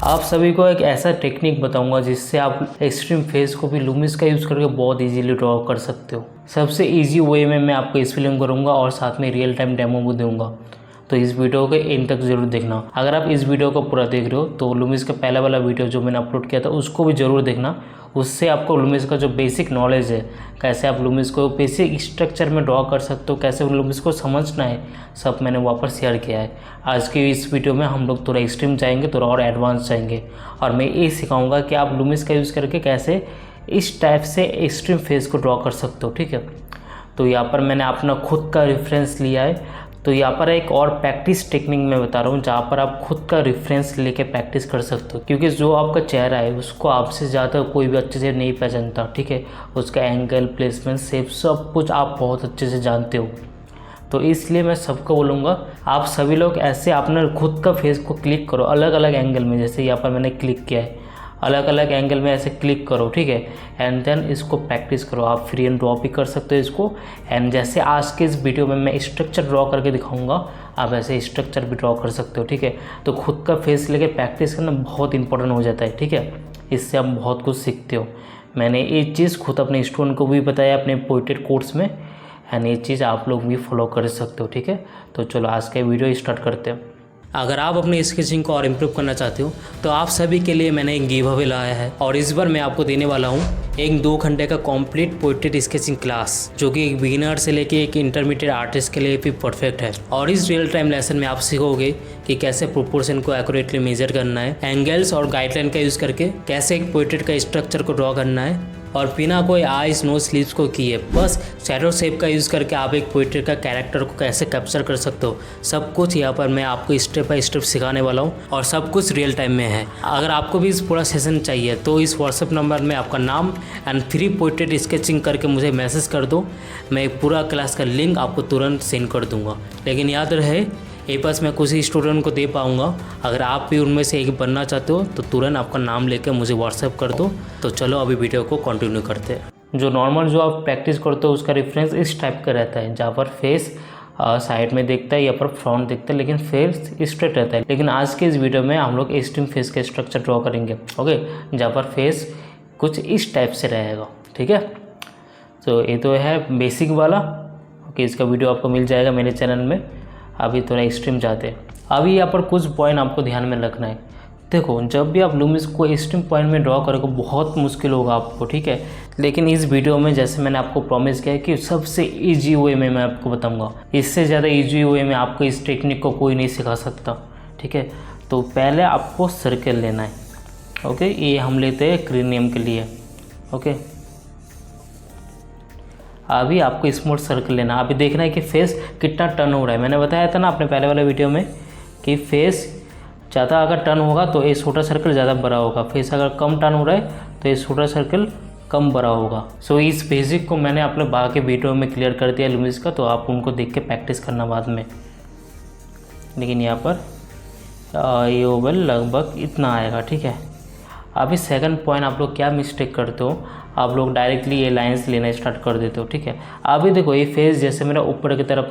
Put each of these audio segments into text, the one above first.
आप सभी को एक ऐसा टेक्निक बताऊंगा जिससे आप एक्सट्रीम फेस को भी लूमिस का यूज़ करके बहुत इजीली ड्रॉ कर सकते हो। सबसे इजी वे में मैं आपको एक्सप्लेन करूंगा और साथ में रियल टाइम डेमो भी दूंगा, तो इस वीडियो के एंड तक ज़रूर देखना। अगर आप इस वीडियो को पूरा देख रहे हो तो लूमिस का पहला वाला वीडियो जो मैंने अपलोड किया था उसको भी ज़रूर देखना। उससे आपको लूमिस का जो बेसिक नॉलेज है, कैसे आप लूमिस को बेसिक स्ट्रक्चर में ड्रॉ कर सकते हो, कैसे लूमिस को समझना है, सब मैंने वहाँ पर शेयर किया है। आज की इस वीडियो में हम लोग थोड़ा एक्सट्रीम जाएंगे, थोड़ा और एडवांस जाएंगे और मैं ये सिखाऊंगा कि आप लूमिस का यूज़ करके कैसे इस टाइप से एक्सट्रीम फेस को ड्रॉ कर सकते हो। ठीक है, तो यहाँ पर मैंने अपना खुद का रेफरेंस लिया है। तो यहाँ पर एक और प्रैक्टिस टेक्निक मैं बता रहा हूँ जहाँ पर आप खुद का रेफरेंस लेके प्रैक्टिस कर सकते हो, क्योंकि जो आपका चेहरा है उसको आपसे ज़्यादा कोई भी अच्छे से नहीं पहचानता। ठीक है, उसका एंगल, प्लेसमेंट, शेप सब कुछ आप बहुत अच्छे से जानते हो। तो इसलिए मैं सबको बोलूँगा आप सभी लोग ऐसे अपने खुद का फेस को क्लिक करो अलग अलग एंगल में। जैसे यहाँ पर मैंने क्लिक किया है, अलग अलग एंगल में ऐसे क्लिक करो। ठीक है, एंड देन इसको प्रैक्टिस करो। आप फ्री एंड ड्रॉ भी कर सकते हो इसको। एंड जैसे आज के इस वीडियो में मैं स्ट्रक्चर ड्रॉ करके दिखाऊंगा, आप ऐसे स्ट्रक्चर भी ड्रॉ कर सकते हो। ठीक है, तो खुद का फेस लेके प्रैक्टिस करना बहुत इंपॉर्टेंट हो जाता है। ठीक है, इससे आप बहुत कुछ सीखते हो। मैंने ये चीज़ खुद अपने स्टूडेंट को भी बताया अपने पोइटेड कोर्स में, एंड ये चीज़ आप लोग भी फॉलो कर सकते हो। ठीक है, तो चलो आज का वीडियो स्टार्ट करते हैं। अगर आप अपनी स्केचिंग को और इम्प्रूव करना चाहते हो तो आप सभी के लिए मैंने एक गिव अवे लाया है और इस बार मैं आपको देने वाला हूँ एक 2 घंटे का कंप्लीट पोर्ट्रेट स्केचिंग क्लास, जो कि एक बिगिनर से लेके एक इंटरमीडिएट आर्टिस्ट के लिए भी परफेक्ट है। और इस रियल टाइम लेसन में आप सीखोगे कि कैसे प्रोपोर्शन को एक्यूरेटली मेजर करना है, एंगल्स और गाइडलाइन का यूज़ करके कैसे एक पोर्ट्रेट का स्ट्रक्चर को ड्रॉ करना है और बिना कोई आइज नो स्लीव्स को किए बस शैडो शेप का यूज़ करके आप एक पोर्ट्रेट का कैरेक्टर को कैसे कैप्चर कर सकते हो। सब कुछ यहाँ पर मैं आपको स्टेप बाय स्टेप सिखाने वाला हूँ और सब कुछ रियल टाइम में है। अगर आपको भी इस पूरा सेशन चाहिए तो इस व्हाट्सएप नंबर में आपका नाम एंड फ्री पोर्ट्रेट स्केचिंग करके मुझे मैसेज कर दो। मैं पूरा क्लास का लिंक आपको तुरंत सेंड कर दूँगा। लेकिन याद रहे ये बस मैं कुछ ही स्टूडेंट को दे पाऊँगा। अगर आप भी उनमें से एक बनना चाहते हो तो तुरंत आपका नाम लेकर मुझे व्हाट्सएप कर दो। तो चलो अभी वीडियो को कंटिन्यू करते हैं। जो नॉर्मल जो आप प्रैक्टिस करते हो उसका रेफरेंस इस टाइप का रहता है, जहाँ पर फेस साइड में देखता है या पर फ्रंट देखता है, लेकिन फेस स्ट्रेट रहता है। लेकिन आज के इस वीडियो में हम लोग एक्सट्रीम फेस का स्ट्रक्चर ड्रॉ करेंगे। ओके, जहाँ पर फेस कुछ इस टाइप से रहेगा। ठीक है, तो ये तो है बेसिक वाला। ओके, इसका वीडियो आपको मिल जाएगा मेरे चैनल में। अभी थोड़ा एक्सट्रीम जाते हैं। अभी यहाँ पर कुछ पॉइंट आपको ध्यान में रखना है। देखो, जब भी आप लूमिस को एक्सट्रीम पॉइंट में ड्रॉ करोगे बहुत मुश्किल होगा आपको। ठीक है, लेकिन इस वीडियो में जैसे मैंने आपको प्रॉमिस किया है कि सबसे इजी वे में मैं आपको बताऊंगा। इससे ज़्यादा इजी वे में आपको इस टेक्निक को कोई नहीं सिखा सकता। ठीक है, तो पहले आपको सर्कल लेना है। ओके, ये हम लेते हैं क्रीनियम के लिए। ओके, अभी आपको स्मूथ सर्कल लेना। अभी देखना है कि फेस कितना टर्न हो रहा है। मैंने बताया था ना अपने पहले वाले वीडियो में कि फेस ज़्यादा अगर टर्न होगा तो ये छोटा सर्कल ज़्यादा बड़ा होगा, फेस अगर कम टर्न हो रहा है तो ये छोटा सर्कल कम बड़ा होगा। सो इस बेसिक को मैंने अपने बाकी वीडियो में क्लियर कर दिया लूमिस का, तो आप उनको देख के प्रैक्टिस करना बाद में। लेकिन यहाँ पर ये ओवल लगभग इतना आएगा। ठीक है, अभी सेकंड पॉइंट आप लोग क्या मिस्टेक करते हो, आप लोग डायरेक्टली ये लाइंस लेना स्टार्ट कर देते हो। ठीक है, अभी देखो ये फेस जैसे मेरा ऊपर की तरफ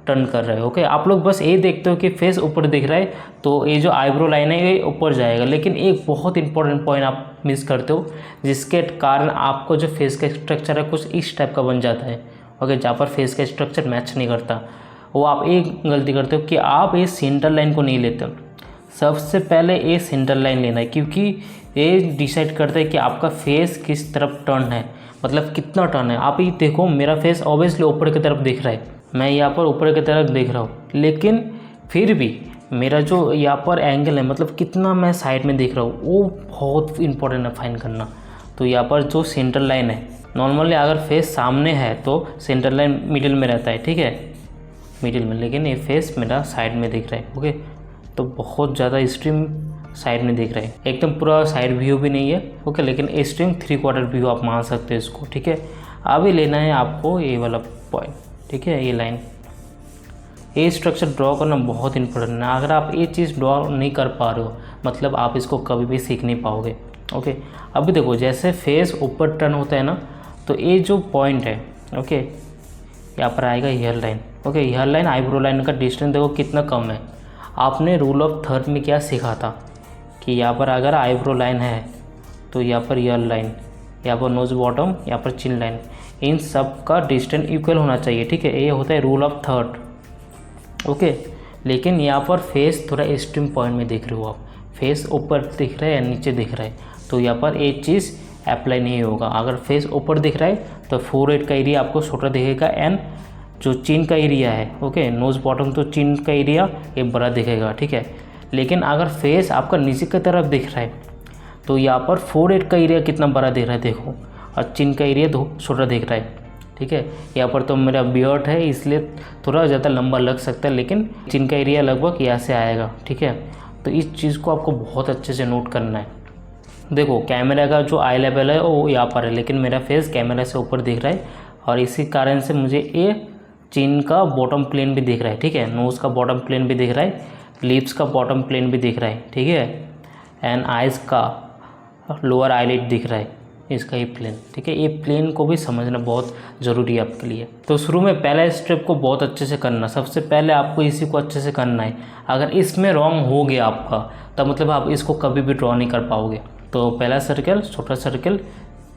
टर्न कर रहा है। ओके, आप लोग बस ये देखते हो कि फेस ऊपर दिख रहा है तो ये जो आईब्रो लाइन है ये ऊपर जाएगा। लेकिन एक बहुत इंपॉर्टेंट पॉइंट आप मिस करते हो, जिसके कारण आपको जो फेस का स्ट्रक्चर है कुछ इस टाइप का बन जाता है। ओके, जहाँ पर फेस का स्ट्रक्चर मैच नहीं करता, वो आप एक गलती करते हो कि आप ये सेंटर लाइन को नहीं लेते हो। सबसे पहले ये सेंटर लाइन लेना है, क्योंकि ये डिसाइड करता है कि आपका फेस किस तरफ टर्न है, मतलब कितना टर्न है। आप ये देखो, मेरा फेस ऑब्वियसली ऊपर की तरफ दिख रहा है, मैं यहाँ पर ऊपर की तरफ देख रहा हूँ, लेकिन फिर भी मेरा जो यहाँ पर एंगल है, मतलब कितना मैं साइड में देख रहा हूँ, वो बहुत इंपॉर्टेंट है फाइन करना। तो यहाँ पर जो सेंटर लाइन है, नॉर्मली अगर फेस सामने है तो सेंटर लाइन मिडिल में रहता है। ठीक है, मिडिल में, लेकिन ये फेस मेरा साइड में दिख रहा है। ओके, तो बहुत ज़्यादा एक्सट्रीम साइड में दिख रहा है, एकदम पूरा साइड व्यू भी नहीं है। ओके, लेकिन एक्सट्रीम 3/4 व्यू आप मान सकते हो इसको। ठीक है, अभी लेना है आपको ये वाला पॉइंट। ठीक है, ये लाइन, ये स्ट्रक्चर ड्रॉ करना बहुत इंपॉर्टेंट है। अगर आप ये चीज़ ड्रॉ नहीं कर पा रहे हो मतलब आप इसको कभी भी सीख नहीं पाओगे। ओके, अभी देखो जैसे फेस ऊपर टर्न होता है ना, तो ये जो पॉइंट है, ओके, यहाँ पर आएगा hair line. Okay, hair line eyebrow line का डिस्टेंस देखो कितना कम है। आपने रूल ऑफ थर्ड में क्या सीखा था कि यहाँ पर अगर आईब्रो लाइन है तो यहाँ पर ईयर लाइन, यहाँ पर नोज बॉटम, यहाँ पर चिन लाइन, इन सब का डिस्टेंस इक्वल होना चाहिए, ठीक है। ये होता है रूल ऑफ थर्ड, ओके। लेकिन यहाँ पर फेस थोड़ा एक्सट्रीम पॉइंट में देख रहे हो आप, फेस ऊपर दिख रहा है या नीचे दिख रहा है, तो यहाँ पर एक चीज़ अप्लाई नहीं होगा। अगर फेस ऊपर दिख रहा है तो फोरहेड का एरिया आपको छोटा दिखेगा एंड जो चिन का एरिया है, ओके, नोज बॉटम तो चिन का एरिया ये बड़ा दिखेगा, ठीक है। लेकिन अगर फेस आपका नीचे की तरफ दिख रहा है तो यहाँ पर फोरहेड का एरिया कितना बड़ा दिख रहा है देखो, और चिन का एरिया तो छोटा दिख रहा है, ठीक है। यहाँ पर तो मेरा बियर्ड है इसलिए थोड़ा ज़्यादा लंबा लग सकता है, लेकिन चिन का एरिया लगभग यहाँ से आएगा, ठीक है। तो इस चीज़ को आपको बहुत अच्छे से नोट करना है। देखो कैमरा का जो आई लेवल है वो यहाँ पर है, लेकिन मेरा फेस कैमरा से ऊपर दिख रहा है और इसी कारण से मुझे ये चिन का बॉटम प्लेन भी दिख रहा है, ठीक है। नोज़ का बॉटम प्लेन भी दिख रहा है, लिप्स का बॉटम प्लेन भी दिख रहा है, ठीक है। एंड आइज़ का लोअर आईलिड दिख रहा है, इसका ये प्लेन, ठीक है। ये प्लेन को भी समझना बहुत ज़रूरी है आपके लिए। तो शुरू में पहला स्टेप को बहुत अच्छे से करना, सबसे पहले आपको इसी को अच्छे से करना है। अगर इसमें रॉन्ग हो गया आपका तब मतलब आप इसको कभी भी ड्रॉ नहीं कर पाओगे। तो पहला सर्कल, छोटा सर्कल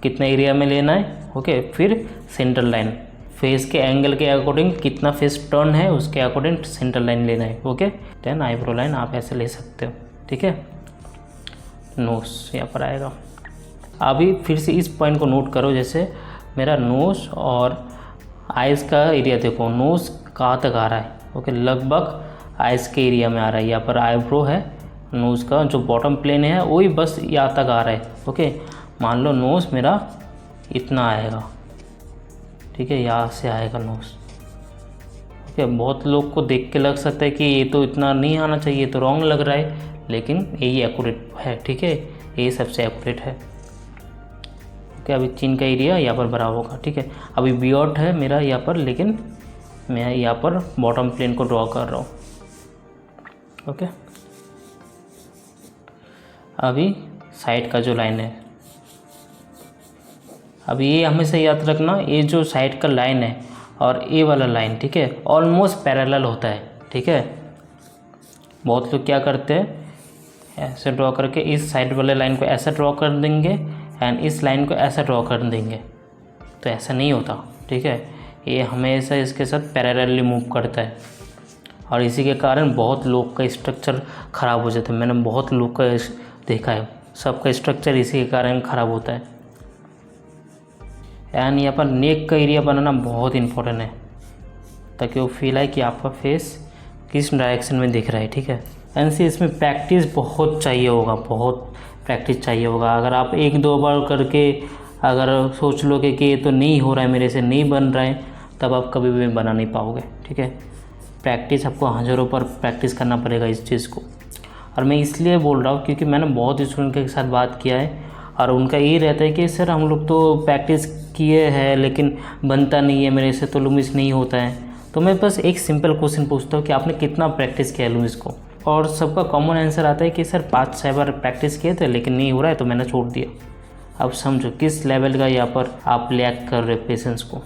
कितना एरिया में लेना है, ओके। फिर सेंटर लाइन, फेस के एंगल के अकॉर्डिंग कितना फेस टर्न है उसके अकॉर्डिंग सेंटर लाइन लेना है, ओके। देन आईब्रो लाइन आप ऐसे ले सकते हो, ठीक है। नोज़ यहाँ पर आएगा। अभी फिर से इस पॉइंट को नोट करो, जैसे मेरा नोज़ और आइज़ का एरिया देखो, नोज़ कहाँ तक आ रहा है, ओके, लगभग आइज़ के एरिया में आ रहा है। यहाँ पर आईब्रो है, नोज़ का जो बॉटम प्लेन है वही बस यहाँ तक आ रहा है, ओके। मान लो नोज़ मेरा इतना आएगा, ठीक है, यहाँ से आएगा नोज़, ओके। बहुत लोग को देख के लग सकता है कि ये तो इतना नहीं आना चाहिए, तो रॉन्ग लग रहा है, लेकिन यही एक्यूरेट है, ठीक है, ये सबसे एक्यूरेट है, ओके। अभी चिन का एरिया यहाँ पर बराबर होगा, ठीक है। अभी बियर्ड है मेरा यहाँ पर, लेकिन मैं यहाँ पर बॉटम प्लेन को ड्रॉ कर रहा हूँ, ओके। अभी साइड का जो लाइन है, अभी ये हमेशा याद रखना, ये जो साइड का लाइन है और ये वाला लाइन, ठीक है, ऑलमोस्ट पैरेलल होता है, ठीक है। बहुत लोग क्या करते हैं, ऐसे ड्रॉ करके इस साइड वाले लाइन को ऐसा ड्रॉ कर देंगे एंड इस लाइन को ऐसा ड्रॉ कर देंगे, तो ऐसा नहीं होता, ठीक है। ये हमेशा इसके साथ पैरेलली मूव करता है और इसी के कारण बहुत लोग का स्ट्रक्चर ख़राब हो जाता है। मैंने बहुत लोग का देखा है, सबका स्ट्रक्चर इसी के कारण ख़राब होता है। एंड यहाँ पर नेक का एरिया बनाना बहुत इंपॉर्टेंट है, ताकि वो फील आए कि आपका फेस किस डायरेक्शन में दिख रहा है, ठीक है। एंड से इसमें प्रैक्टिस बहुत चाहिए होगा, बहुत प्रैक्टिस चाहिए होगा। अगर आप एक दो बार करके अगर सोच लोगे कि ये तो नहीं हो रहा है, मेरे से नहीं बन रहा है, तब आप कभी भी बना नहीं पाओगे, ठीक है। प्रैक्टिस आपको हज़ारों पर प्रैक्टिस करना पड़ेगा इस चीज़ को। और मैं इसलिए बोल रहा हूँ क्योंकि मैंने बहुत स्टूडेंट के साथ बात किया है और उनका ये रहता है कि सर हम लोग तो प्रैक्टिस किए हैं लेकिन बनता नहीं है, मेरे से तो लुमिस नहीं होता है। तो मैं बस एक सिंपल क्वेश्चन पूछता हूँ कि आपने कितना प्रैक्टिस किया लुमिस को, और सबका कॉमन आंसर आता है कि सर 5-6 बार प्रैक्टिस किए थे लेकिन नहीं हो रहा है तो मैंने छोड़ दिया। अब समझो किस लेवल का यहाँ पर आप लैक कर रहे हो पेशेंस को।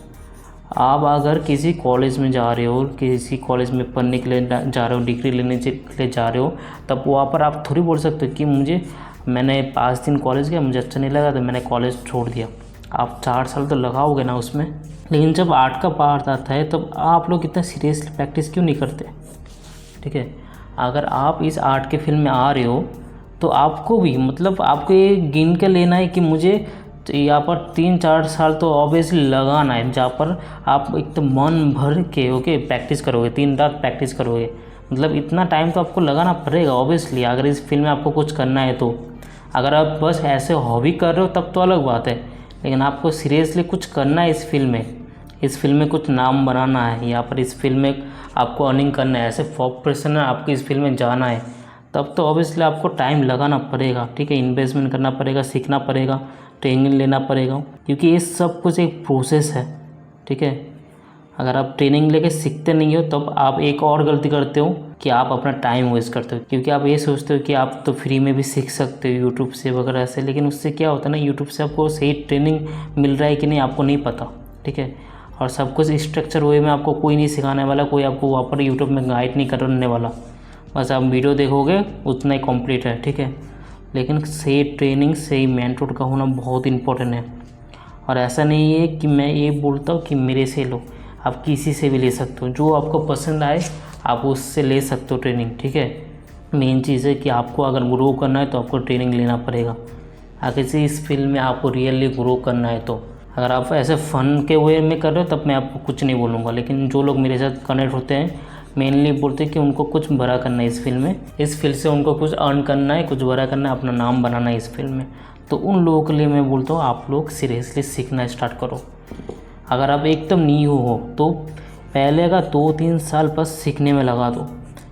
आप अगर किसी कॉलेज में जा रहे हो, किसी कॉलेज में पढ़ने के लिए जा रहे हो, डिग्री लेने के लिए जा रहे हो, तब वहाँ पर आप थोड़ी बोल सकते हो कि मैंने 5 दिन कॉलेज गया, मुझे अच्छा नहीं लगा तो मैंने कॉलेज छोड़ दिया। आप 4 साल तो लगाओगे ना उसमें। लेकिन जब आर्ट का पार्ट आता है तब आप लोग इतना सीरियसली प्रैक्टिस क्यों नहीं करते, ठीक है। अगर आप इस आर्ट के फील्ड में आ रहे हो तो आपको भी मतलब आपको ये गिन के लेना है कि मुझे यहाँ पर 3-4 साल तो ऑब्वियसली लगाना है, जहाँ पर आप एकदम मन भर के ओके प्रैक्टिस करोगे, 3 रात प्रैक्टिस करोगे, मतलब इतना टाइम तो आपको लगाना पड़ेगा ऑब्वियसली अगर इस फील्ड में आपको कुछ करना है तो। अगर आप बस ऐसे हॉबी कर रहे हो तब तो अलग बात है, लेकिन आपको सीरियसली कुछ करना है इस फील्ड में कुछ नाम बनाना है, यहाँ पर इस फील्ड में आपको अर्निंग करना है, ऐसे प्रोफेशनल आपको इस फील्ड में जाना है, तब तो ऑब्वियसली आपको टाइम लगाना पड़ेगा, ठीक है। इन्वेस्टमेंट करना पड़ेगा, सीखना पड़ेगा, ट्रेनिंग लेना पड़ेगा, क्योंकि ये सब कुछ एक प्रोसेस है, ठीक है। अगर आप ट्रेनिंग लेके सीखते नहीं हो तब आप एक और गलती करते हो कि आप अपना टाइम वेस्ट करते हो, क्योंकि आप ये सोचते हो कि आप तो फ्री में भी सीख सकते हो यूट्यूब से वगैरह से, लेकिन उससे क्या होता है ना, यूट्यूब से आपको सही ट्रेनिंग मिल रहा है कि नहीं आपको नहीं पता, ठीक है। और सब कुछ स्ट्रक्चर वे में आपको कोई नहीं सिखाने वाला, कोई आपको वहाँ पर यूट्यूब में गाइड नहीं करने वाला, बस आप वीडियो देखोगे उतना ही कंप्लीट है, ठीक है। लेकिन सही ट्रेनिंग, सही मेंटर का होना बहुत इम्पोर्टेंट है। और ऐसा नहीं है कि मैं ये बोलता हूँ कि मेरे से लो, आप किसी से भी ले सकते हो, जो आपको पसंद आए आप उससे ले सकते हो ट्रेनिंग, ठीक है। मेन चीज़ है कि आपको अगर ग्रो करना है तो आपको ट्रेनिंग लेना पड़ेगा। अगर से इस फील्ड में आपको रियली ग्रो करना है तो अगर आप ऐसे फ़न के वे में कर रहे हो तब मैं आपको कुछ नहीं बोलूँगा, लेकिन जो लोग मेरे साथ कनेक्ट होते हैं मेनली बोलते हैं कि उनको कुछ बड़ा करना है इस फील्ड में, इस फील्ड से उनको कुछ अर्न करना है, कुछ बड़ा करना है, अपना नाम बनाना है इस फील्ड में। तो उन लोगों के लिए मैं बोलता हूँ आप लोग सीरियसली सीखना स्टार्ट करो। अगर आप एकदम न्यू हो तो पहले का 2-3 साल बस सीखने में लगा दो,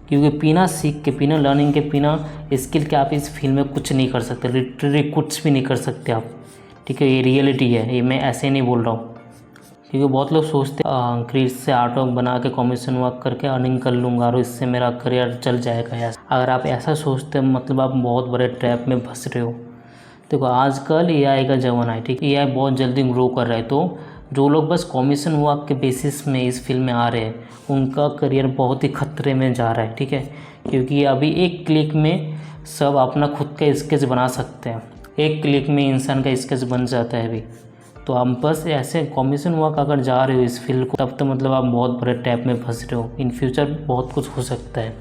क्योंकि बिना सीख के, बिना लर्निंग के, बिना स्किल के आप इस फील्ड में कुछ नहीं कर सकते, लिटरली कुछ भी नहीं कर सकते आप, ठीक है। ये रियलिटी है, ये मैं ऐसे नहीं बोल रहा हूँ। क्योंकि बहुत लोग सोचते हैं क्रीज से आर्ट वर्क बना के कमीशन वर्क करके अर्निंग कर लूँगा और इससे मेरा करियर चल जाएगा। ऐसा अगर आप ऐसा सोचते हैं मतलब आप बहुत बड़े ट्रैप में फंस रहे हो। देखो आजकल एआई का ज़माना है, ठीक है। एआई बहुत जल्दी ग्रो कर रहा है, तो जो लोग बस कमीशन वर्क के बेसिस में इस फील्ड में आ रहे हैं उनका करियर बहुत ही खतरे में जा रहा है, ठीक है। क्योंकि अभी एक क्लिक में सब अपना खुद का स्केच बना सकते हैं, एक क्लिक में इंसान का स्केच बन जाता है अभी। तो आप बस ऐसे कमीशन वर्क अगर जा रहे हो इस फील्ड को तब तो मतलब आप बहुत बड़े टैप में फंस रहे हो। इन फ्यूचर बहुत कुछ हो सकता है,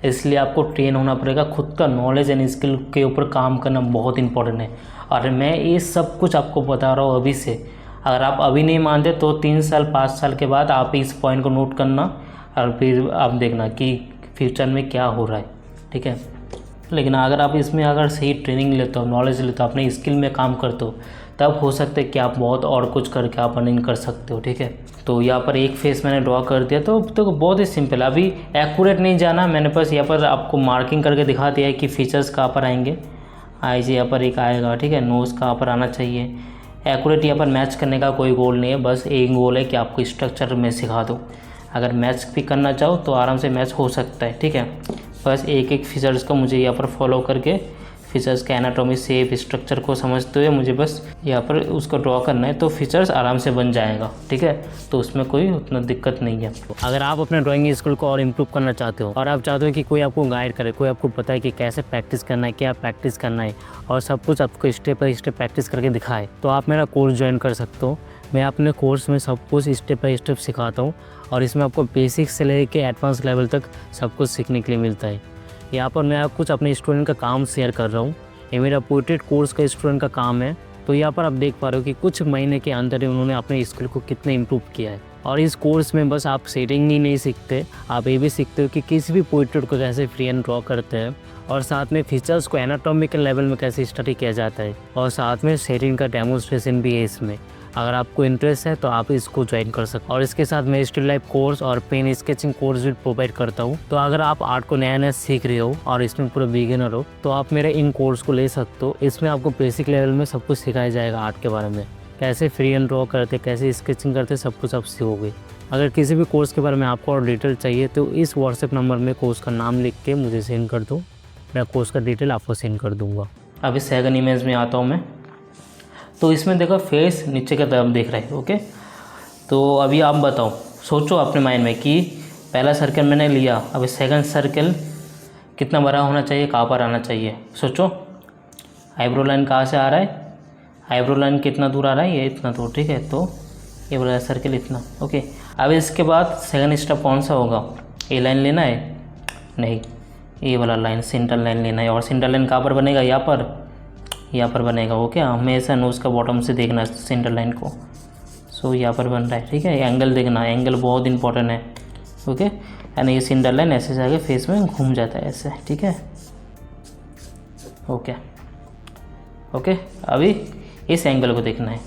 इसलिए आपको ट्रेन होना पड़ेगा। खुद का नॉलेज एंड स्किल के ऊपर काम करना बहुत इंपॉर्टेंट है। और मैं ये सब कुछ आपको बता रहा हूँ अभी से, अगर आप अभी नहीं मानते तो 3 साल 5 साल के बाद आप इस पॉइंट को नोट करना और फिर आप देखना कि फ्यूचर में क्या हो रहा है, ठीक है। लेकिन अगर आप इसमें अगर सही ट्रेनिंग लेते हो, नॉलेज लेते हो, अपने स्किल में काम करते हो, तब हो सकता है कि आप बहुत और कुछ करके आप अर्निंग कर सकते हो, ठीक है। तो यहाँ पर एक फेस मैंने ड्रॉ कर दिया, तो बहुत ही सिंपल। अभी एक्यूरेट नहीं जाना, मैंने बस यहाँ पर आपको मार्किंग करके दिखा दिया है कि फीचर्स कहाँ पर आएंगे। ऐसे यहाँ पर एक आएगा, ठीक है, नोज़ कहाँ पर आना चाहिए। एक्यूरेट यहाँ पर मैच करने का कोई गोल नहीं है, बस एक गोल है कि आपको स्ट्रक्चर में सिखा दूँ। अगर मैच भी करना चाहो तो आराम से मैच हो सकता है, ठीक है। बस एक एक फीचर्स को मुझे यहाँ पर फॉलो करके फीचर्स का एनाटॉमी, शेप, स्ट्रक्चर को समझते हुए मुझे बस यहाँ पर उसको ड्रॉ करना है, तो फीचर्स आराम से बन जाएगा, ठीक है। तो उसमें कोई उतना दिक्कत नहीं है। अगर आप अपने ड्राइंग स्किल को और इम्प्रूव करना चाहते हो और आप चाहते हो कि कोई आपको गाइड करे, कोई आपको बताए कि कैसे प्रैक्टिस करना है, क्या प्रैक्टिस करना है और सब कुछ आपको स्टेप बाय स्टेप प्रैक्टिस करके दिखाए, तो आप मेरा कोर्स ज्वाइन कर सकते हो। मैं अपने कोर्स में सब कुछ स्टेप बाय स्टेप सिखाता हूँ और इसमें आपको बेसिक से लेकर एडवांस लेवल तक सब कुछ सीखने के लिए मिलता है। यहाँ पर मैं कुछ अपने स्टूडेंट का काम शेयर कर रहा हूँ। ये मेरा पोर्ट्रेट कोर्स का स्टूडेंट का काम है। तो यहाँ पर आप देख पा रहे हो कि कुछ महीने के अंदर ही उन्होंने अपने स्किल को कितने इम्प्रूव किया है। और इस कोर्स में बस आप सेटिंग ही नहीं सीखते, आप ये भी सीखते हो कि किसी भी पोर्ट्रेट को कैसे फ्री एंड ड्रॉ करते हैं और साथ में फीचर्स को एनाटॉमिकल लेवल में कैसे स्टडी किया जाता है और साथ में सेटिंग का डेमोन्स्ट्रेशन भी है इसमें। अगर आपको इंटरेस्ट है तो आप इसको ज्वाइन कर सकते हो। और इसके साथ मैं स्टिल लाइफ कोर्स और पेन स्केचिंग कोर्स भी प्रोवाइड करता हूँ। तो अगर आप आर्ट को नया नया सीख रहे हो और इसमें पूरा बिगिनर हो तो आप मेरे इन कोर्स को ले सकते हो। इसमें आपको बेसिक लेवल में सब कुछ सिखाया जाएगा, आर्ट के बारे में कैसे फ्री एंड ड्रॉ करते, कैसे स्केचिंग करते, सब कुछ आप सीखोगे। अगर किसी भी कोर्स के बारे में आपको और डिटेल चाहिए तो इस व्हाट्सएप नंबर में कोर्स का नाम लिख के मुझे सेंड कर दो, मैं कोर्स का डिटेल आपको सेंड कर दूँगा। अभी सेकंड इमेज में आता हूँ मैं। तो इसमें देखो फेस नीचे की तरफ देख रहे हैं, ओके। तो अभी आप बताओ, सोचो अपने माइंड में कि पहला सर्कल मैंने लिया, अभी सेकंड सर्कल कितना बड़ा होना चाहिए, कहाँ पर आना चाहिए, सोचो। आईब्रो लाइन कहाँ से आ रहा है, आईब्रो लाइन कितना दूर आ रहा है, ये इतना दूर, ठीक है। तो ये वाला सर्कल इतना, ओके। अब इसके बाद सेकंड स्टेप कौन सा होगा, ये लाइन लेना है, नहीं ये वाला लाइन सेंटर लाइन लेना है। और सेंटर लाइन कहाँ पर बनेगा, यहाँ पर बनेगा, ओके। हमेशा नोज़ का बॉटम से देखना सेंटर लाइन को। सो यहाँ पर बन रहा है, ठीक है। एंगल देखना, एंगल बहुत इंपॉर्टेंट है, ओके। यानी ये सेंटर लाइन ऐसे जाके फेस में घूम जाता है ऐसे, ठीक है, ओके ओके। अभी इस एंगल को देखना है,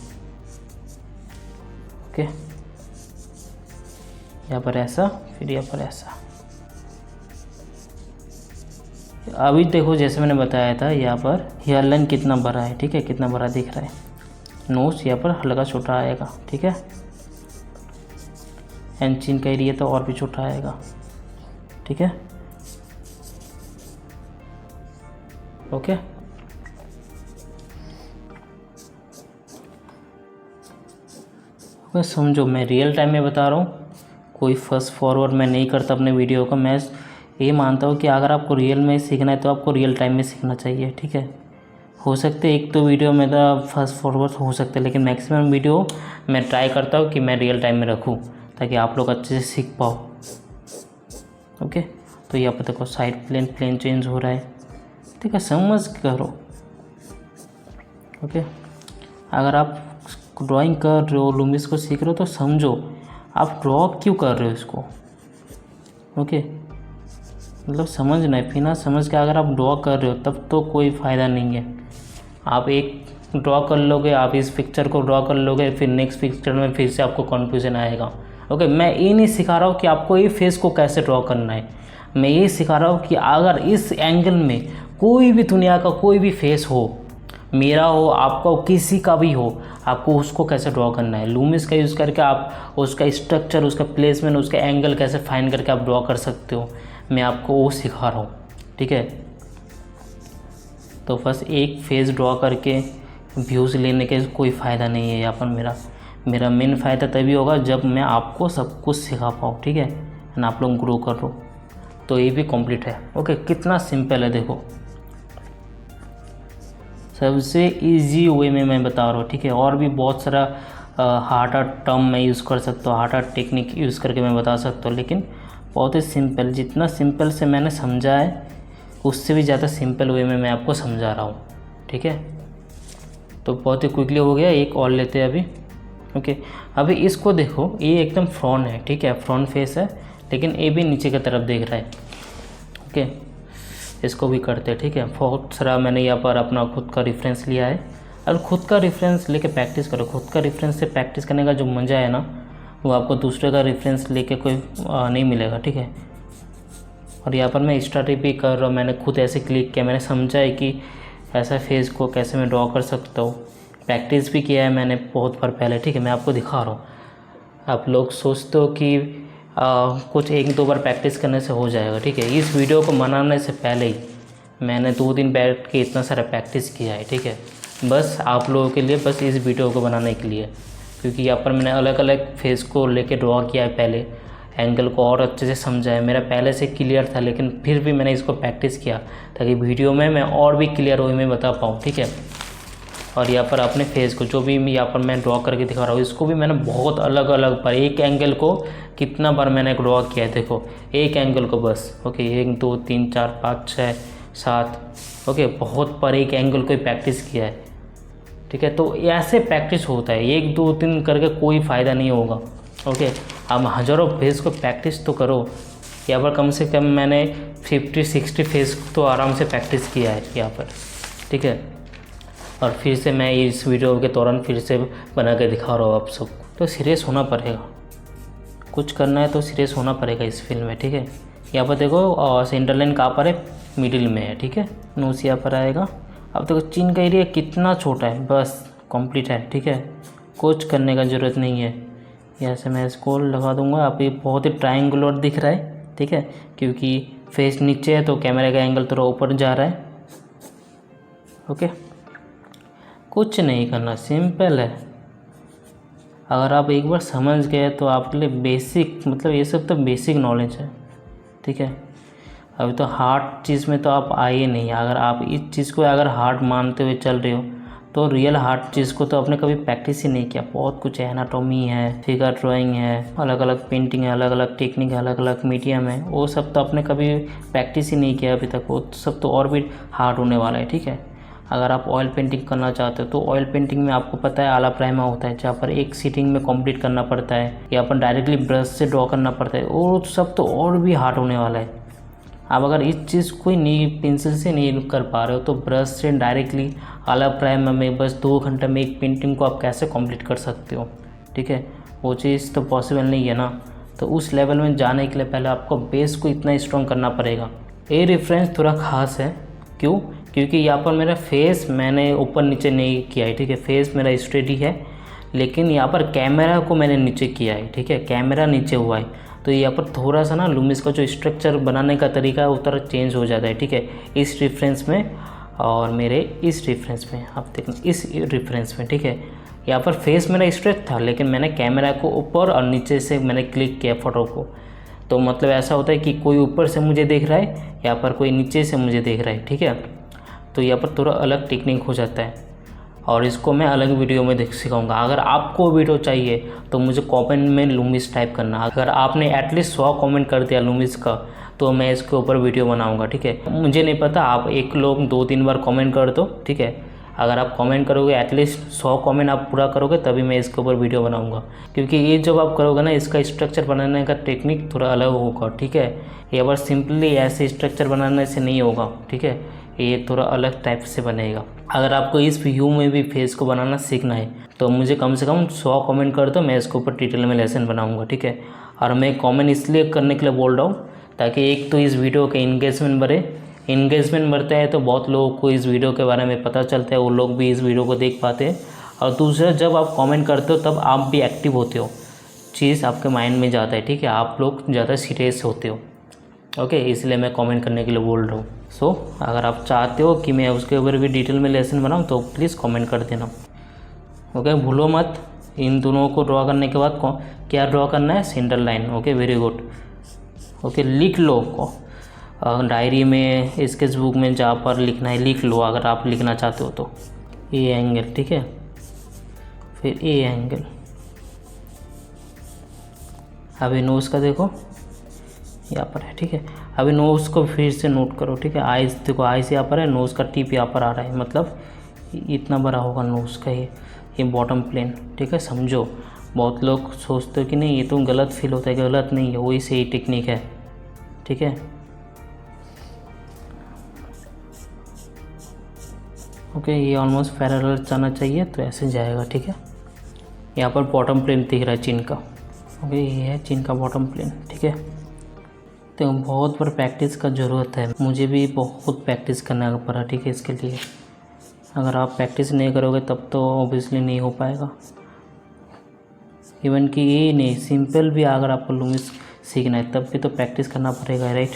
ओके। यहाँ पर ऐसा, फिर यहाँ पर ऐसा। अभी देखो जैसे मैंने बताया था, यहाँ पर हेयर लाइन कितना बड़ा है, ठीक है, कितना बड़ा दिख रहा है। नोज यहाँ पर हल्का छोटा आएगा, ठीक है। एंड चिन का एरिया तो और भी छोटा आएगा, ठीक है, ओके। समझो मैं रियल टाइम में बता रहा हूँ, कोई फर्स्ट फॉरवर्ड मैं नहीं करता अपने वीडियो का। मैं ये मानता हूँ कि अगर आपको रियल में सीखना है तो आपको रियल टाइम में सीखना चाहिए, ठीक है। हो सकते एक तो वीडियो मेरा फास्ट फॉरवर्ड हो सकता है, लेकिन मैक्सिमम वीडियो मैं ट्राई करता हूँ कि मैं रियल टाइम में रखूँ ताकि आप लोग अच्छे से सीख पाओ। ओके, तो यहाँ पर देखो साइड प्लेन चेंज हो रहा है, ठीक है, समझ करो। ओके, अगर आप ड्राइंग कर रहे हो, लूमिस को सीख रहे हो तो समझो आप ड्रॉ क्यों कर रहे हो इसको। ओके, मतलब समझना है, बिना समझ के अगर आप ड्रॉ कर रहे हो तब तो कोई फ़ायदा नहीं है। आप एक ड्रॉ कर लोगे, आप इस पिक्चर को ड्रॉ कर लोगे, फिर नेक्स्ट पिक्चर में फिर से आपको कन्फ्यूजन आएगा। ओके, मैं ये नहीं सिखा रहा हूँ कि आपको ये फेस को कैसे ड्रॉ करना है, मैं ये सिखा रहा हूँ कि अगर इस एंगल में कोई भी दुनिया का कोई भी फेस हो, मेरा हो, आपका हो, किसी का भी हो, आपको उसको कैसे ड्रॉ करना है। लूमिस का यूज़ करके आप उसका स्ट्रक्चर, उसका प्लेसमेंट, उसका एंगल कैसे फाइंड करके आप ड्रॉ कर सकते हो, मैं आपको वो सिखा रहा हूँ, ठीक है। तो बस एक फेस ड्रॉ करके व्यूज़ लेने के कोई फ़ायदा नहीं है। यहाँ पर मेरा मेन फ़ायदा तभी होगा जब मैं आपको सब कुछ सिखा पाऊँ, ठीक है ना, आप लोग ग्रो कर लो। तो ये भी कंप्लीट है। ओके, कितना सिंपल है देखो, सबसे इजी वे में मैं बता रहा हूँ, ठीक है। और भी बहुत सारा हार्ड टर्म मैं यूज़ कर सकता हूँ, हार्ड टेक्निक यूज़ करके मैं बता सकता हूँ, लेकिन बहुत ही सिंपल, जितना सिंपल से मैंने समझा है उससे भी ज़्यादा सिंपल वे में मैं आपको समझा रहा हूँ, ठीक है। तो बहुत ही क्विकली हो गया। एक और लेते हैं अभी। ओके, अभी इसको देखो, ये एकदम फ्रंट है, ठीक है, फ्रंट फेस है, लेकिन ये भी नीचे की तरफ देख रहा है। ओके, इसको भी करते हैं, ठीक है। बहुत सारा मैंने यहाँ पर अपना खुद का रेफरेंस लिया है, और खुद का रेफरेंस लेके प्रैक्टिस करो। खुद का रेफरेंस से प्रैक्टिस करने का जो मज़ा है ना, वो आपको दूसरे का रेफरेंस लेके कोई नहीं मिलेगा, ठीक है। और यहाँ पर मैं स्टडी भी कर रहा हूँ, मैंने खुद ऐसे क्लिक किया, मैंने समझा है कि ऐसा फेस को कैसे मैं ड्रॉ कर सकता हूँ। प्रैक्टिस भी किया है मैंने बहुत बार पहले, ठीक है, मैं आपको दिखा रहा हूँ। आप लोग सोचते हो कि कुछ 1-2 बार प्रैक्टिस करने से हो जाएगा, ठीक है। इस वीडियो को बनाने से पहले ही मैंने 2 दिन बैठ के इतना सारा प्रैक्टिस किया है, ठीक है, बस आप लोगों के लिए, बस इस वीडियो को बनाने के लिए, क्योंकि यहाँ पर मैंने अलग अलग फेस को लेके ड्रॉ किया है, पहले एंगल को और अच्छे से समझा है। मेरा पहले से क्लियर था, लेकिन फिर भी मैंने इसको प्रैक्टिस किया ताकि वीडियो में मैं और भी क्लियर वे में बता पाऊँ, ठीक है। और यहाँ पर अपने फेस को जो भी यहाँ पर मैं ड्रॉ करके दिखा रहा हूँ, इसको भी मैंने बहुत अलग अलग पर, एक एंगल को कितना बार मैंने ड्रॉ किया है देखो, एक एंगल को बस। ओके, 1 2 3 4 5 6 7, ओके, बहुत पर एक एंगल को प्रैक्टिस किया है, ठीक है। तो ऐसे प्रैक्टिस होता है, 1 2 3 करके कोई फ़ायदा नहीं होगा। ओके, आप हज़ारों फेस को प्रैक्टिस तो करो। यहाँ पर कम से कम मैंने 50-60 फेस तो आराम से प्रैक्टिस किया है यहाँ पर, ठीक है। और फिर से मैं इस वीडियो के दौरान फिर से बना के दिखा रहा हूँ आप सबको। तो सीरियस होना पड़ेगा, कुछ करना है तो सीरियस होना पड़ेगा इस फील्ड में, ठीक है। यहाँ पर देखो सेंटर लाइन कहाँ पर है, मिडिल में है, ठीक है, नोस यहाँ पर आएगा। अब देखो चिन का एरिया कितना छोटा है, बस कंप्लीट है, ठीक है, कुछ करने का ज़रूरत नहीं है। यहाँ से मैं इसको लगा दूंगा। आप ये बहुत ही ट्रायंगुलर दिख रहा है, ठीक है, क्योंकि फेस नीचे है तो कैमरे का एंगल थोड़ा ऊपर जा रहा है। ओके, कुछ नहीं करना, सिंपल है। अगर आप एक बार समझ गए तो आपके लिए बेसिक, मतलब ये सब तो बेसिक नॉलेज है, ठीक है। अभी तो हार्ड चीज़ में तो आप आए नहीं। अगर आप इस चीज़ को अगर हार्ड मानते हुए चल रहे हो तो रियल हार्ड चीज़ को तो आपने कभी प्रैक्टिस ही नहीं किया। बहुत कुछ है, एनाटॉमी है, फिगर ड्राइंग है, अलग अलग पेंटिंग है, अलग अलग टेक्निक है, अलग अलग मीडियम है, वो सब तो आपने कभी प्रैक्टिस ही नहीं किया अभी तक। वो सब तो और भी हार्ड होने वाला है, ठीक है। अगर आप ऑयल पेंटिंग करना चाहते हो तो ऑयल पेंटिंग में आपको पता है आला प्राइमा होता है, जहाँ पर एक सीटिंग में कंप्लीट करना पड़ता है, या पर डायरेक्टली ब्रश से ड्रॉ करना पड़ता है, वो सब तो और भी हार्ड होने वाला है। आप अगर इस चीज़ को नहीं, पेंसिल से नहीं कर पा रहे हो तो ब्रश से डायरेक्टली आला प्राइमा में बस 2 घंटे में एक पेंटिंग को आप कैसे कंप्लीट कर सकते हो, ठीक है। वो चीज़ तो पॉसिबल नहीं है ना। तो उस लेवल में जाने के लिए पहले आपको बेस को इतना स्ट्रॉन्ग करना पड़ेगा। ये रेफरेंस थोड़ा ख़ास है, क्यों? क्योंकि यहाँ पर मेरा फेस मैंने ऊपर नीचे नहीं किया है, ठीक है, फेस मेरा स्ट्रेट है, लेकिन यहाँ पर कैमरा को मैंने नीचे किया है, ठीक है, कैमरा नीचे हुआ है। तो यहाँ पर थोड़ा सा ना लूमिस का जो स्ट्रक्चर बनाने का तरीका है वो थोड़ा चेंज हो जाता है, ठीक है, इस रेफरेंस में और मेरे इस रेफरेंस में। आप देखना इस रेफरेंस में, ठीक है, यहाँ पर फेस मेरा स्ट्रेट था, लेकिन मैंने कैमरा को ऊपर और नीचे से मैंने क्लिक किया फ़ोटो को, तो मतलब ऐसा होता है कि कोई ऊपर से मुझे देख रहा है, यहाँ पर कोई नीचे से मुझे देख रहा है, ठीक है। तो यहाँ पर थोड़ा अलग टेक्निक हो जाता है और इसको मैं अलग वीडियो में सिखाऊंगा। अगर आपको वीडियो चाहिए तो मुझे कमेंट में लूमिस टाइप करना। अगर आपने एटलीस्ट 100 कमेंट कर दिया लूमिस का तो मैं इसके ऊपर वीडियो बनाऊंगा, ठीक है। मुझे नहीं पता, आप एक लोग 2-3 बार कमेंट कर दो, ठीक है। अगर आप कमेंट करोगे, एटलीस्ट 100 कमेंट आप पूरा करोगे तभी मैं इसके ऊपर वीडियो बनाऊंगा, क्योंकि ये जब आप करोगे ना, इसका स्ट्रक्चर बनाने का टेक्निक थोड़ा अलग होगा, ठीक है। ये बार सिंपली ऐसे स्ट्रक्चर बनाने से नहीं होगा, ठीक है। ये थोड़ा अलग टाइप से बनेगा। अगर आपको इस व्यू में भी फेस को बनाना सीखना है तो मुझे कम से कम 100 कमेंट कर दो, मैं इसके ऊपर डिटेल में लेसन बनाऊंगा, ठीक है। और मैं कमेंट इसलिए करने के लिए बोल रहा हूँ ताकि एक तो इस वीडियो का इंगेजमेंट बढ़े। इंगेजमेंट बढ़ता है तो बहुत लोगों को इस वीडियो के बारे में पता चलता है, वो लोग भी इस वीडियो को देख पाते हैं। और दूसरा, जब आप कमेंट करते हो तब आप भी एक्टिव होते हो, चीज़ आपके माइंड में जाता है, ठीक है। आप लोग ज़्यादा सीरियस होते हो, ओके, इसलिए मैं कमेंट करने के लिए बोल रहा हूँ। सो अगर आप चाहते हो कि मैं उसके ऊपर भी डिटेल में लेसन बनाऊँ तो प्लीज़ कमेंट कर देना, ओके। भूलो मत, इन दोनों को ड्रॉ करने के बाद क्या ड्रॉ करना है, centre line, okay, very good, okay. लिख लो डायरी में, स्केच बुक में जहाँ पर लिखना है लिख लो, अगर आप लिखना चाहते हो तो। ए एंगल, ठीक है, फिर ए एंगल। अभी नोज़ का देखो यहाँ पर है, ठीक है। अभी नोज़ को फिर से नोट करो, ठीक है। आइज़ देखो, आइज़ यहाँ पर है, नोज़ का टिप यहाँ पर आ रहा है, मतलब इतना बड़ा होगा नोज़ का ये बॉटम प्लेन, ठीक है। समझो, बहुत लोग सोचते हो कि नहीं ये तो गलत फील होता है, गलत नहीं है, वही सही टेक्निक है, ठीक है। ओके, ये ऑलमोस्ट पैरेलल जाना चाहिए तो ऐसे जाएगा, ठीक है। यहाँ पर बॉटम प्लेन दिख रहा है चिन का, ओके, ये है चिन का बॉटम प्लेन, ठीक है। तो बहुत बार प्रैक्टिस का ज़रूरत है, मुझे भी बहुत प्रैक्टिस करना पड़ा, ठीक है, इसके लिए। अगर आप प्रैक्टिस नहीं करोगे तब तो ऑब्वियसली नहीं हो पाएगा। इवन कि ये नहीं, सिंपल भी अगर आपको लूमिस सीखना है तब भी तो प्रैक्टिस करना पड़ेगा, राइट।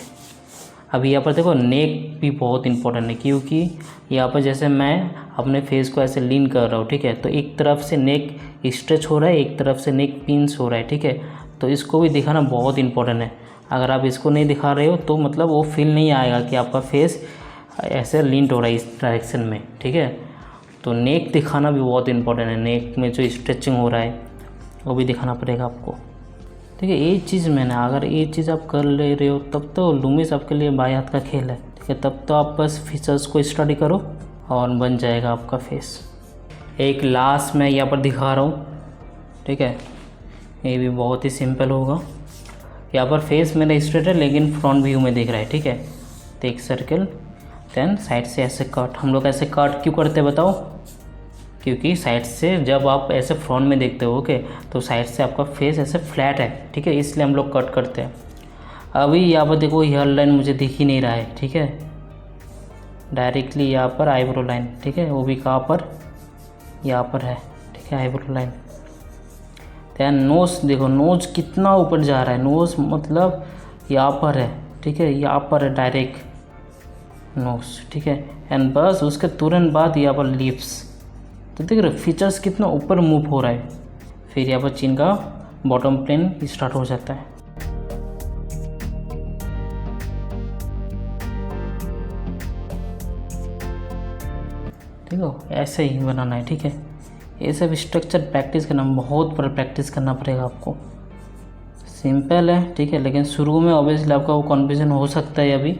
अभी यहाँ पर देखो, नेक भी बहुत इंपॉर्टेंट है, क्योंकि यहाँ पर जैसे मैं अपने फेस को ऐसे लीन कर रहा हूँ, ठीक है, तो एक तरफ से नेक स्ट्रेच हो रहा है, एक तरफ से नेक पिंस हो रहा है, ठीक है। तो इसको भी दिखाना बहुत इंपॉर्टेंट है। अगर आप इसको नहीं दिखा रहे हो तो मतलब वो फील नहीं आएगा कि आपका फेस ऐसे लीन हो रहा है इस डायरेक्शन में, ठीक है। तो नेक दिखाना भी बहुत इंपॉर्टेंट है, नेक में जो स्ट्रेचिंग हो रहा है वो भी दिखाना पड़ेगा आपको, ठीक है। ये चीज़ मैंने, अगर ये चीज़ आप कर ले रहे हो तब तो लूमिस आपके लिए बाएं हाथ का खेल है, ठीक है। तब तो आप बस फीचर्स को स्टडी करो और बन जाएगा आपका फेस। एक लास्ट मैं यहाँ पर दिखा रहा हूँ, ठीक है, ये भी बहुत ही सिंपल होगा। यहाँ पर फेस मेरा स्ट्रेट है लेकिन फ्रंट व्यू में दिख रहा है, ठीक है। तो एक सर्कल, देन साइड से ऐसे कट। हम लोग ऐसे कट क्यों करते हैं बताओ? क्योंकि साइड से जब आप ऐसे फ्रंट में देखते हो, ओके, तो साइड से आपका फेस ऐसे फ्लैट है, ठीक है, इसलिए हम लोग कट करते हैं। अभी यहाँ पर देखो, हेयर लाइन मुझे दिख ही नहीं रहा है, ठीक है। डायरेक्टली यहाँ पर आईब्रो लाइन, ठीक है, वो भी कहाँ पर, यहाँ पर है, ठीक है, आईब्रो लाइन। दैन नोज़ देखो, नोज़ कितना ऊपर जा रहा है, नोज़ मतलब यहाँ पर है, ठीक है, यहाँ पर है डायरेक्ट नोज़, ठीक है। एंड बस उसके तुरंत बाद यहाँ पर लिप्स, तो देख रहे फीचर्स कितना ऊपर मूव हो रहा है। फिर यहाँ पर चिन का बॉटम प्लेन स्टार्ट हो जाता है। ठीक है, ऐसे ही बनाना है, ठीक है। ये सब स्ट्रक्चर प्रैक्टिस करना, बहुत बार प्रैक्टिस करना पड़ेगा आपको। सिंपल है, ठीक है, लेकिन शुरू में ऑब्वियसली आपका वो कन्फ्यूजन हो सकता है अभी,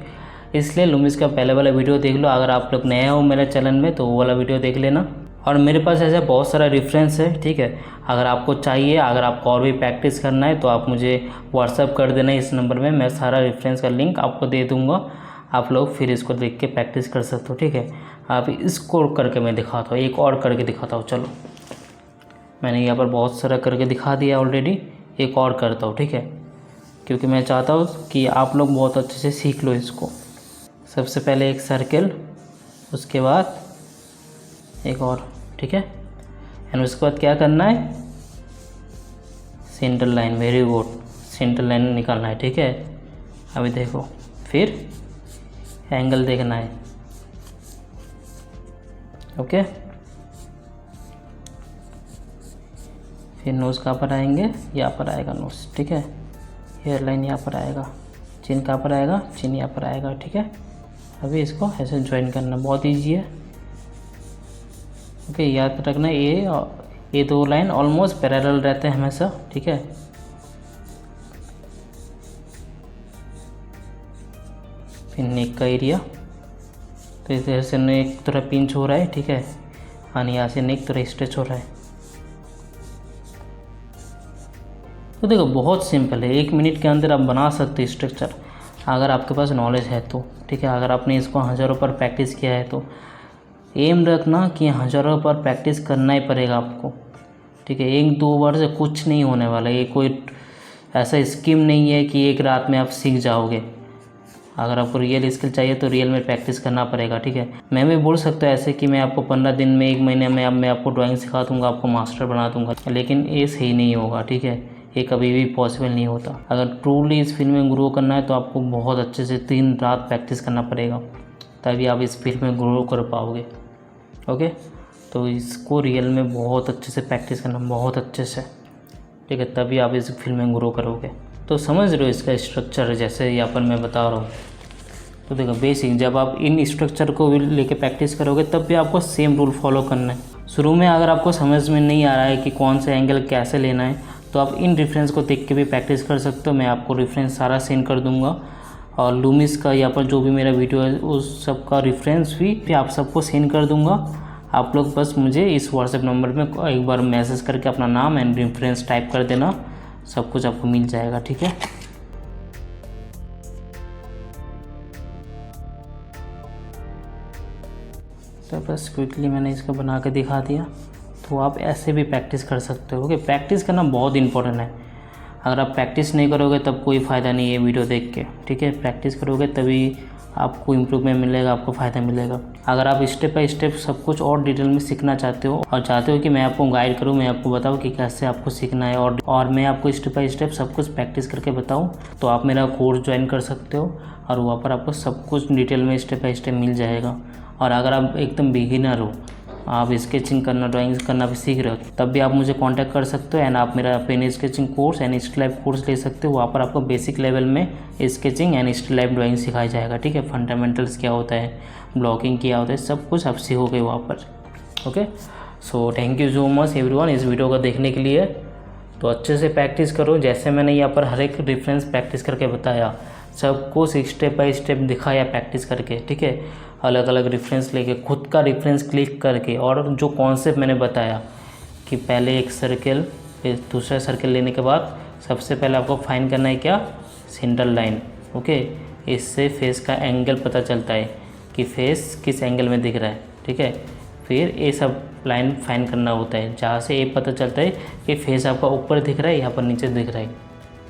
इसलिए लूमिस का पहले वाला वीडियो देख लो। अगर आप लोग नए हो मेरे चैनल में तो वो वाला वीडियो देख लेना। और मेरे पास ऐसा बहुत सारा रेफरेंस है, ठीक है। अगर आपको चाहिए, अगर आपको और भी प्रैक्टिस करना है तो आप मुझे व्हाट्सअप कर देना इस नंबर में, मैं सारा रेफरेंस का लिंक आपको दे दूँगा। आप लोग फिर इसको देख के प्रैक्टिस कर सकते हो, ठीक है। आप इसको करके मैं दिखाता हूँ, एक और करके दिखाता हूँ। चलो, मैंने यहाँ पर बहुत सारा करके दिखा दिया ऑलरेडी, एक और करता हूँ, ठीक है, क्योंकि मैं चाहता हूँ कि आप लोग बहुत अच्छे से सीख लो इसको। सबसे पहले एक सर्कल, उसके बाद एक और, ठीक है। एंड उसके बाद क्या करना है, centre line, very good, centre line निकालना है, ठीक है। अभी देखो, फिर एंगल देखना है, ओके। फिर नोज़ कहाँ पर आएंगे, यहाँ पर आएगा नोज़, ठीक है, हेयर लाइन यहाँ पर आएगा, चिन कहाँ पर आएगा, चिन यहाँ पर आएगा। ठीक है, अभी इसको ऐसे ज्वाइन करना बहुत ईजी है। ओके, याद रखना ये दो लाइन ऑलमोस्ट पैरेलल रहते हैं हमेशा। ठीक है, फिर नेक का एरिया, तो इस तरह से नेक थोड़ा पिंच हो रहा है। ठीक है, और यहाँ से नेक थोड़ा स्ट्रेच हो रहा है। तो देखो बहुत सिंपल है, 1 मिनट के अंदर आप बना सकते हो स्ट्रक्चर, अगर आपके पास नॉलेज है तो। ठीक है, अगर आपने इसको हज़ारों बार प्रैक्टिस किया है तो एम रखना कि हज़ारों बार प्रैक्टिस करना ही पड़ेगा आपको। ठीक है, 1-2 बार से कुछ नहीं होने वाला, ये कोई ऐसा स्कीम नहीं है कि एक रात में आप सीख जाओगे। अगर आपको रियल स्किल चाहिए तो रियल में प्रैक्टिस करना पड़ेगा। ठीक है, मैं भी बोल सकता हूँ ऐसे कि मैं आपको 15 दिन में, 1 महीने में अब मैं आपको ड्राइंग सिखा दूँगा, आपको मास्टर बना दूँगा, लेकिन ये सही नहीं होगा। ठीक है, ये कभी भी पॉसिबल नहीं होता। अगर ट्रूली इस फील्ड में ग्रो करना है तो आपको बहुत अच्छे से 3 रात प्रैक्टिस करना पड़ेगा, तभी आप इस फील्ड में ग्रो कर पाओगे। ओके, तो इसको रियल में बहुत अच्छे से प्रैक्टिस करना, बहुत अच्छे से। ठीक है, तभी आप इस फील्ड में ग्रो करोगे। तो समझ रहे हो इसका स्ट्रक्चर जैसे यहाँ पर मैं बता रहा हूँ। तो देखो बेसिक, जब आप इन स्ट्रक्चर को लेके प्रैक्टिस करोगे तब भी आपको सेम रूल फॉलो करना है। शुरू में अगर आपको समझ में नहीं आ रहा है कि कौन सा एंगल कैसे लेना है, तो आप इन रेफरेंस को देख के भी प्रैक्टिस कर सकते हो। मैं आपको रेफरेंस सारा सेंड कर दूंगा, और लूमिस का यहाँ पर जो भी मेरा वीडियो है उस सब का रेफरेंस भी आप सबको सेंड कर दूंगा। आप लोग बस मुझे इस व्हाट्सएप नंबर में एक बार मैसेज करके अपना नाम एंड रेफरेंस टाइप कर देना, सब कुछ आपको मिल जाएगा। ठीक है, तो बस क्विकली मैंने इसका बना के दिखा दिया। तो आप ऐसे भी प्रैक्टिस कर सकते हो। ओके, प्रैक्टिस करना बहुत इंपॉर्टेंट है। अगर आप प्रैक्टिस नहीं करोगे तब कोई फ़ायदा नहीं है वीडियो देख के। ठीक है, प्रैक्टिस करोगे तभी आपको इम्प्रूवमेंट मिलेगा, आपको फ़ायदा मिलेगा। अगर आप स्टेप बाय स्टेप सब कुछ और डिटेल में सीखना चाहते हो और चाहते हो कि मैं आपको गाइड करूँ, मैं आपको बताऊँ कि कैसे आपको सीखना है और मैं आपको स्टेप बाय स्टेप सब कुछ प्रैक्टिस करके बताऊँ, तो आप मेरा कोर्स ज्वाइन कर सकते हो और वहाँ पर आपको सब कुछ डिटेल में स्टेप बाय स्टेप मिल जाएगा। और अगर आप एकदम बिगिनर हो, आप स्केचिंग करना, ड्राइंग करना भी सीख रहे हो, तब भी आप मुझे कांटेक्ट कर सकते हो एंड आप मेरा pen sketching course and still life course ले सकते हो। वहाँ पर आपको बेसिक लेवल में sketching and still life drawing सिखाया जाएगा। ठीक है, फंडामेंटल्स क्या होता है, ब्लॉकिंग क्या होता है, सब कुछ आप सीखोगे वहाँ पर। Okay, so thank you so much everyone इस वीडियो को देखने के लिए। तो अच्छे से प्रैक्टिस करो, जैसे मैंने यहाँ पर हर एक रेफरेंस प्रैक्टिस करके बताया, सब कुछ स्टेप बाय स्टेप दिखाया प्रैक्टिस करके। ठीक है, अलग अलग रेफरेंस लेके, खुद का रेफरेंस क्लिक करके, और जो कॉन्सेप्ट मैंने बताया कि पहले एक सर्कल, फिर दूसरा सर्कल लेने के बाद सबसे पहले आपको फाइंड करना है क्या, सेंटर लाइन। ओके, इससे फेस का एंगल पता चलता है कि फेस किस एंगल में दिख रहा है। ठीक है, फिर ये सब लाइन फाइंड करना होता है, जहाँ से ये पता चलता है कि फेस आपका ऊपर दिख रहा है या पर नीचे दिख रहा है।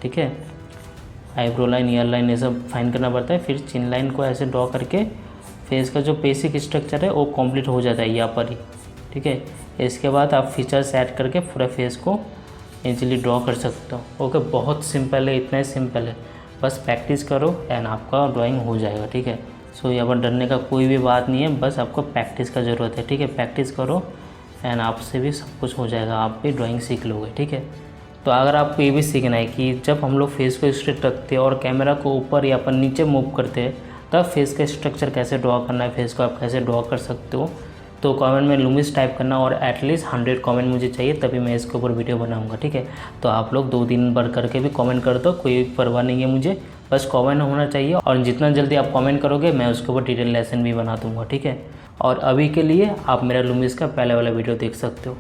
ठीक है, आईब्रो लाइन, ईयर लाइन, ये सब फाइंड करना पड़ता है। फिर चिन लाइन को ऐसे ड्रॉ करके फेस का जो बेसिक स्ट्रक्चर है वो कंप्लीट हो जाता है यहाँ पर ही। ठीक है, इसके बाद आप फीचर्स ऐड करके पूरा फेस को इजीली ड्रॉ कर सकते हो। ओके, बहुत सिंपल है, इतना ही सिंपल है, बस प्रैक्टिस करो एंड आपका ड्राइंग हो जाएगा। ठीक है, सो यहाँ पर डरने का कोई भी बात नहीं है, बस आपको प्रैक्टिस का ज़रूरत है। ठीक है, प्रैक्टिस करो एंड आपसे भी सब कुछ हो जाएगा, आप भी ड्राइंग सीख लोगे। ठीक है, तो अगर आपको ये भी सीखना है कि जब हम लोग फेस को स्ट्रेट रखते हैं और कैमरा को ऊपर या पर नीचे मूव करते हैं, तब फेस का स्ट्रक्चर कैसे ड्रॉ करना है, फेस को आप कैसे ड्रॉ कर सकते हो, तो कमेंट में लूमिस टाइप करना और एटलीस्ट 100 कमेंट मुझे चाहिए, तभी मैं इसके ऊपर वीडियो बनाऊंगा। ठीक है, तो आप लोग 2 दिन भर करके भी कमेंट कर दो, कोई परवाह नहीं है मुझे, बस कमेंट होना चाहिए। और जितना जल्दी आप कमेंट करोगे मैं उसके ऊपर डिटेल लेसन भी बना दूँगा। ठीक है, और अभी के लिए आप मेरा लूमिस का पहले वाला वीडियो देख सकते हो।